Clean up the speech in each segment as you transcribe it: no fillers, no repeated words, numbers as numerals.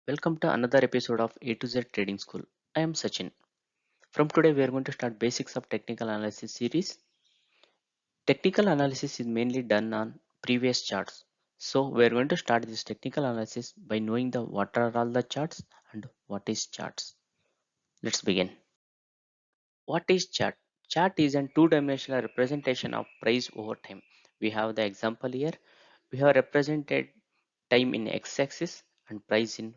Welcome to another episode of A to Z Trading School. I am Sachin. From today, we are going to start basics of technical analysis series. Technical analysis is mainly done on previous charts. So we are going to start this technical analysis by knowing the what are all the charts and what is charts. Let's begin. What is chart? Chart is a two-dimensional representation of price over time. We have the example here. We have represented time in x-axis and price in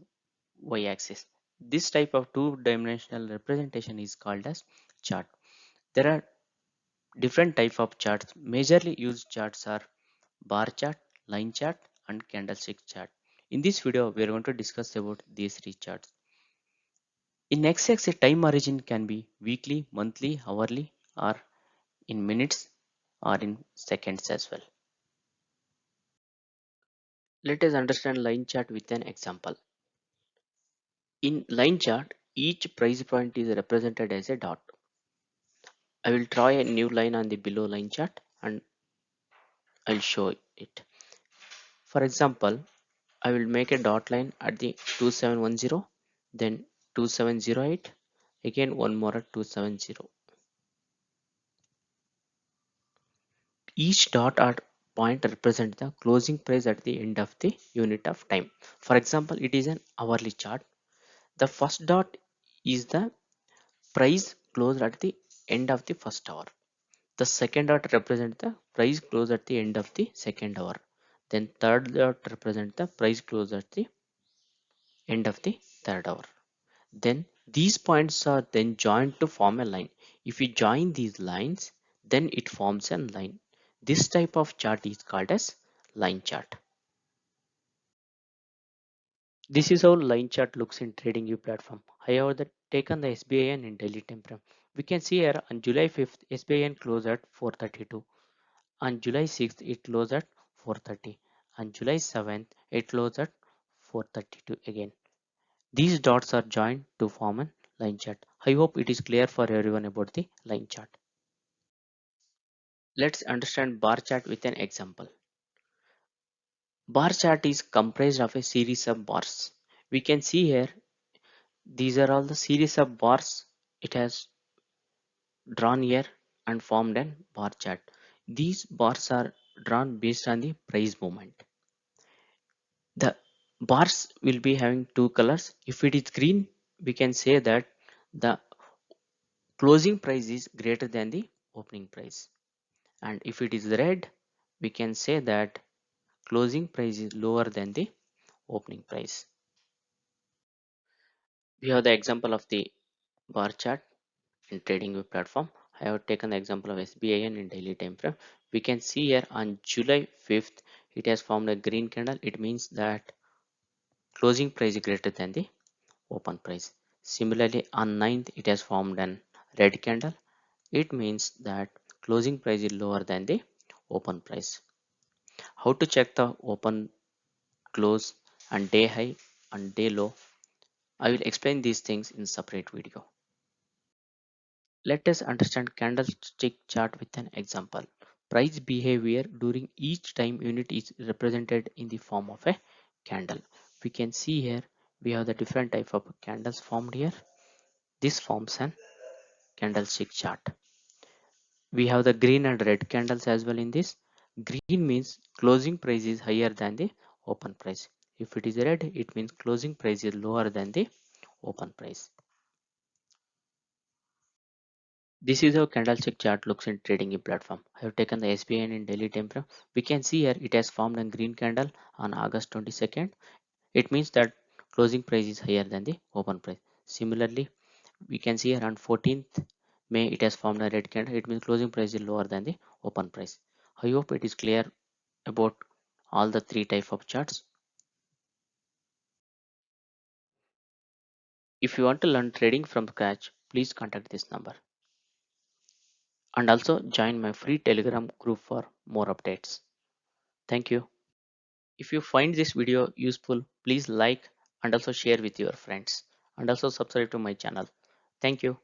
y-axis. This type of two-dimensional representation is called as chart. There are different type of charts. Majorly used charts are bar chart, line chart, and candlestick chart. In this video, we are going to discuss about these three charts. In x-axis, time origin can be weekly, monthly, hourly, or in minutes or in seconds as well. Let us understand line chart with an example. In line chart, each price point is represented as a dot. I will draw a new line on the below line chart and I'll show it. For example, I will make a dot line at the 2710, then 2708, again one more at 270. Each dot or point represents the closing price at the end of the unit of time. For example, it is an hourly chart. The first dot is the price closed at the end of the first hour. The second dot represents the price closed at the end of the second hour. Then third dot represents the price closed at the end of the third hour. Then these points are then joined to form a line. If we join these lines, then it forms a line. This type of chart is called as line chart. This is how line chart looks in TradingView platform. I have taken the SBIN in daily time frame. We can see here on July 5th, SBIN closed at 432. On July 6th, it closed at 430. On July 7th, it closed at 432 again. These dots are joined to form a line chart. I hope it is clear for everyone about the line chart. Let's understand bar chart with an example. Bar chart is comprised of a series of bars. We can see here, these are all the series of bars it has drawn here and formed a bar chart. These bars are drawn based on the price movement. The bars will be having two colors. If it is green, we can say that the closing price is greater than the opening price. And if it is red, we can say that closing price is lower than the opening price. We have the example of the bar chart in TradingView platform. I have taken the example of SBIN in daily time frame. We can see here on July 5th, it has formed a green candle. It means that closing price is greater than the open price. Similarly, on 9th, it has formed an red candle. It means that closing price is lower than the open price. How to check the open, close, and day high and day low? I will explain these things in separate video. Let us understand candlestick chart with an example. Price behavior during each time unit is represented in the form of a candle. We can see here we have the different type of candles formed here. This forms an candlestick chart. We have the green and red candles as well in this. Green means closing price is higher than the open price. If it is red, it means closing price is lower than the open price. This is how candlestick chart looks in TradingView platform. I have taken the SBN in daily time frame. We can see here it has formed a green candle on August 22nd. It means that closing price is higher than the open price. Similarly, we can see here on 14th May it has formed a red candle. It means closing price is lower than the open price. I hope it is clear about all the three type of charts. If you want to learn trading from scratch, please contact this number. And also join my free Telegram group for more updates. Thank you. If you find this video useful, please like and also share with your friends and also subscribe to my channel. Thank you.